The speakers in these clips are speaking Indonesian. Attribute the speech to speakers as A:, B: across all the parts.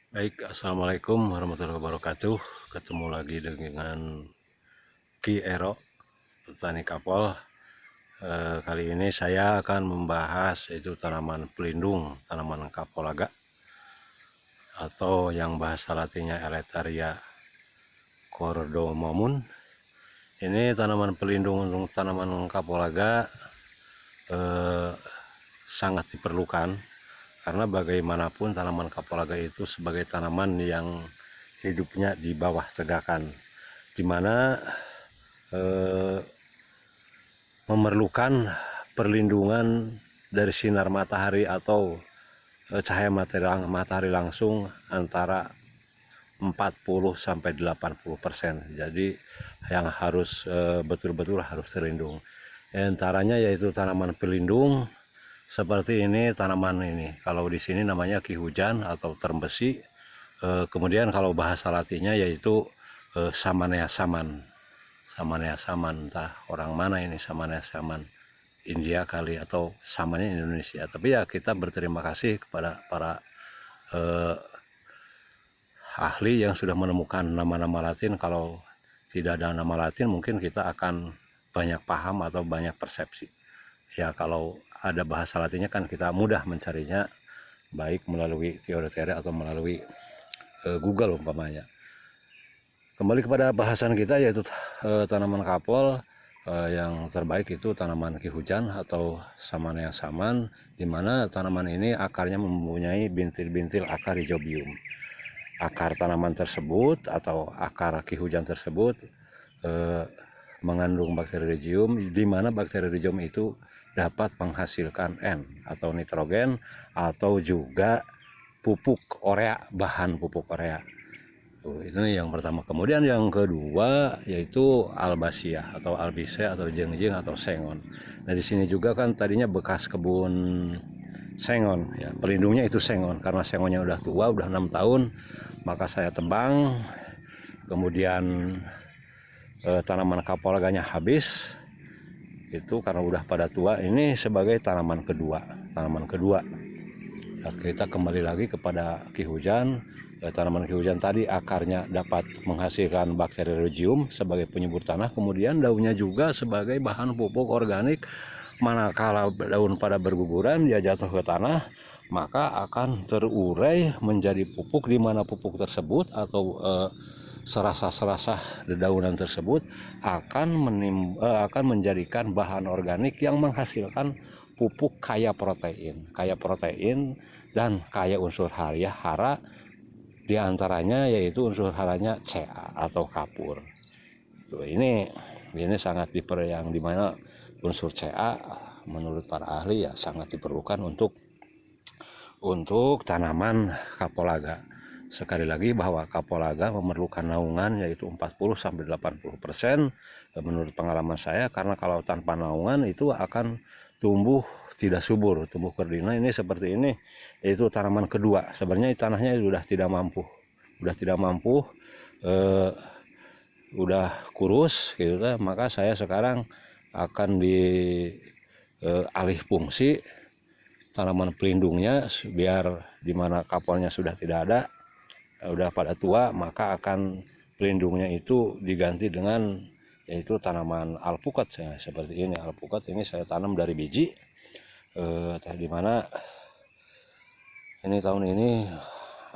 A: Baik, assalamualaikum warahmatullahi wabarakatuh. Ketemu lagi dengan Ki Ero, petani kapol. Kali ini saya akan membahas itu tanaman pelindung, tanaman kapolaga, atau yang bahasa latinnya Eleutheria cordomomun. Ini tanaman pelindung untuk tanaman kapolaga eh, sangat diperlukan karena bagaimanapun tanaman kapulaga itu sebagai tanaman yang hidupnya di bawah tegakan, di mana eh, memerlukan perlindungan dari sinar matahari atau cahaya matahari langsung antara 40 sampai 80%. Jadi yang harus betul-betul harus terlindung. Antaranya yaitu tanaman pelindung seperti ini, tanaman ini. Kalau di sini namanya ki hujan atau term besi. Kemudian kalau bahasa latinnya yaitu Samanea saman. Samanea saman, entah orang mana ini Samanea saman. India kali atau samanya Indonesia. Tapi ya kita berterima kasih kepada para ahli yang sudah menemukan nama-nama Latin. Kalau tidak ada nama Latin mungkin kita akan banyak paham atau banyak persepsi. Ya kalau ada bahasa Latinnya kan kita mudah mencarinya, baik melalui teori-teori atau melalui Google umpamanya. Kembali kepada bahasan kita yaitu tanaman kapol. Yang terbaik itu tanaman ki hujan atau Samanea saman, di mana tanaman ini akarnya mempunyai bintil-bintil akar rhizobium. Akar tanaman tersebut atau akar ki hujan tersebut mengandung bakteri rhizobium, di mana bakteri rhizobium itu dapat menghasilkan N atau nitrogen atau juga pupuk urea, bahan pupuk urea. Itu yang pertama. Kemudian yang kedua yaitu albacea atau albise atau jengjing atau sengon. Nah di sini juga kan tadinya bekas kebun sengon, ya pelindungnya itu sengon, karena sengonnya udah tua, udah 6 tahun, maka saya tebang. Kemudian tanaman kapolaganya habis, itu karena udah pada tua. Ini sebagai tanaman kedua. Nah, kita kembali lagi kepada ki hujan. Tanaman ki hujan tadi akarnya dapat menghasilkan bakteri rhizobium sebagai penyubur tanah, kemudian daunnya juga sebagai bahan pupuk organik. Manakala daun pada berguguran dia jatuh ke tanah, maka akan terurai menjadi pupuk, di mana pupuk tersebut atau serasa-serasa dedaunan tersebut akan menjadikan bahan organik yang menghasilkan pupuk kaya protein dan kaya unsur hara, diantaranya yaitu unsur haranya Ca atau kapur. Tuh, ini sangat yang dimana unsur Ca menurut para ahli ya sangat diperlukan untuk tanaman kapolaga. Sekali lagi bahwa kapolaga memerlukan naungan yaitu 40-80%. Menurut pengalaman saya, karena kalau tanpa naungan itu akan tumbuh tidak subur, tumbuh kerdil. Ini seperti ini, yaitu tanaman kedua. Sebenarnya tanahnya sudah tidak mampu, udah kurus gitu kan. Maka saya sekarang akan alih fungsi tanaman pelindungnya, biar dimana kapolnya sudah tidak ada, udah pada tua, maka akan pelindungnya itu diganti dengan yaitu tanaman alpukat. Ya, seperti ini alpukat, ini saya tanam dari biji, di mana ini tahun ini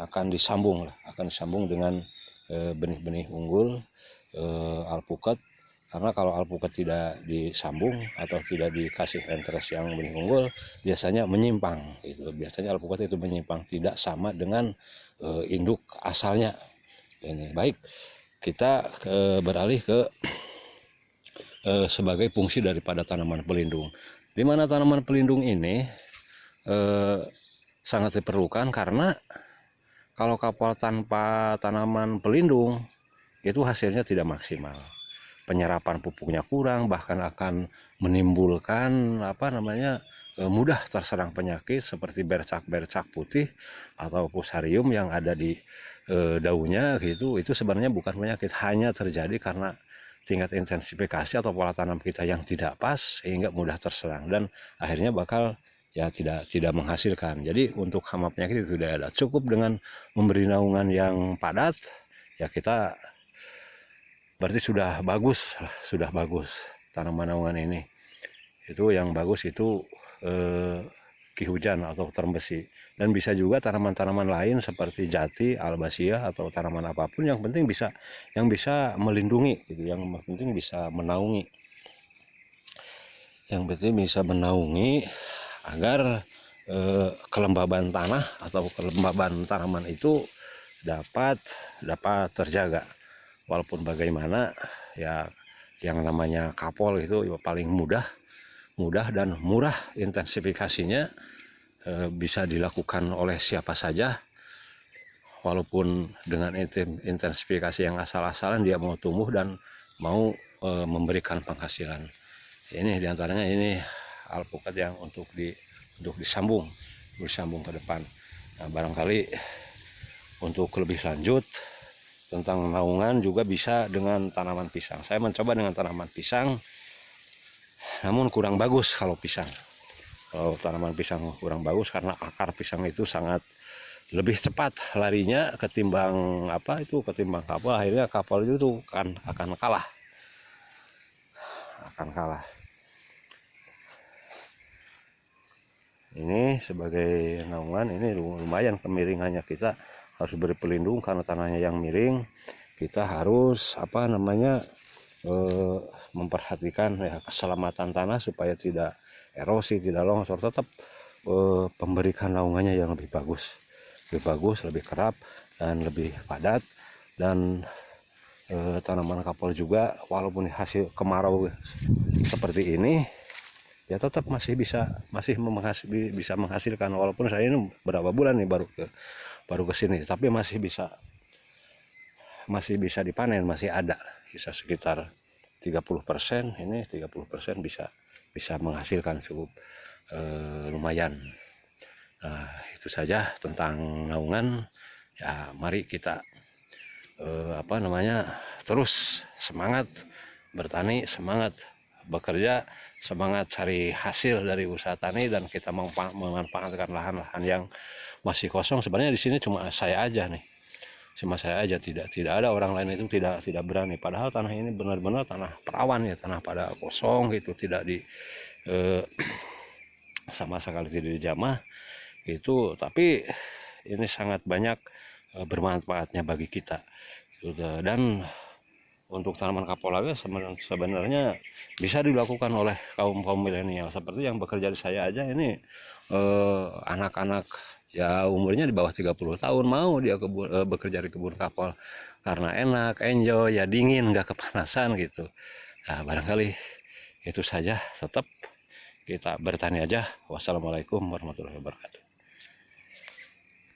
A: akan disambung dengan benih-benih unggul alpukat. Karena kalau alpukat tidak disambung atau tidak dikasih interest yang benih unggul, biasanya menyimpang gitu. Biasanya alpukat itu menyimpang, tidak sama dengan induk asalnya. Ini baik, kita beralih ke sebagai fungsi daripada tanaman pelindung, di mana tanaman pelindung ini sangat diperlukan. Karena kalau kapal tanpa tanaman pelindung itu hasilnya tidak maksimal, penyerapan pupuknya kurang, bahkan akan menimbulkan mudah terserang penyakit seperti bercak-bercak putih atau fusarium yang ada di daunnya gitu. Itu sebenarnya bukan penyakit, hanya terjadi karena tingkat intensifikasi atau pola tanam kita yang tidak pas sehingga mudah terserang dan akhirnya bakal ya tidak menghasilkan. Jadi untuk hama penyakit itu tidak ada. Cukup dengan memberi naungan yang padat, ya kita berarti sudah bagus tanaman naungan ini. Itu yang bagus itu ki hujan atau term besi. Dan bisa juga tanaman-tanaman lain seperti jati, albasia atau tanaman apapun, yang penting bisa melindungi gitu, yang penting bisa menaungi. Yang penting bisa menaungi agar kelembaban tanah atau kelembaban tanaman itu dapat terjaga. Walaupun bagaimana ya, yang namanya kapol itu paling mudah dan murah intensifikasinya, bisa dilakukan oleh siapa saja. Walaupun dengan intensifikasi yang asal-asalan, dia mau tumbuh dan mau memberikan penghasilan. Ini diantaranya ini alpukat yang untuk disambung ke depan. Nah, barangkali untuk lebih lanjut tentang naungan juga bisa dengan tanaman pisang. Saya mencoba dengan tanaman pisang, namun kurang bagus kalau pisang. Kalau tanaman pisang kurang bagus karena akar pisang itu sangat lebih cepat larinya ketimbang kapal. Akhirnya kapal itu akan kalah. Ini sebagai naungan, ini lumayan kemiringannya, kita harus beri pelindung karena tanahnya yang miring. Kita harus memperhatikan ya keselamatan tanah supaya tidak erosi, tidak longsor. Tetap memberikan naungannya yang lebih bagus, lebih kerap dan lebih padat. Dan tanaman kapal juga walaupun hasil kemarau seperti ini, ya tetap masih bisa menghasilkan. Walaupun saya ini berapa bulan nih baru ke sini, tapi masih bisa dipanen, masih ada sisa sekitar 30%. Ini 30% bisa menghasilkan cukup lumayan. Nah, itu saja tentang naungan. Ya, mari kita terus semangat bertani, semangat bekerja, semangat cari hasil dari usaha tani, dan kita memanfaatkan lahan-lahan yang masih kosong. Sebenarnya di sini cuma saya aja, tidak ada orang lain itu tidak berani. Padahal tanah ini benar-benar tanah perawan ya, tanah pada kosong gitu, tidak sama sekali tidak dijamah itu. Tapi ini sangat banyak bermanfaatnya bagi kita. Dan untuk tanaman kapulaga sebenarnya bisa dilakukan oleh kaum milenial seperti yang bekerja di saya aja. Ini anak-anak ya umurnya di bawah 30 tahun mau dia bekerja di kebun kapal karena enak, enjoy, ya dingin, nggak kepanasan gitu. Nah, barangkali itu saja. Tetap kita bertani aja. Wassalamualaikum warahmatullahi wabarakatuh.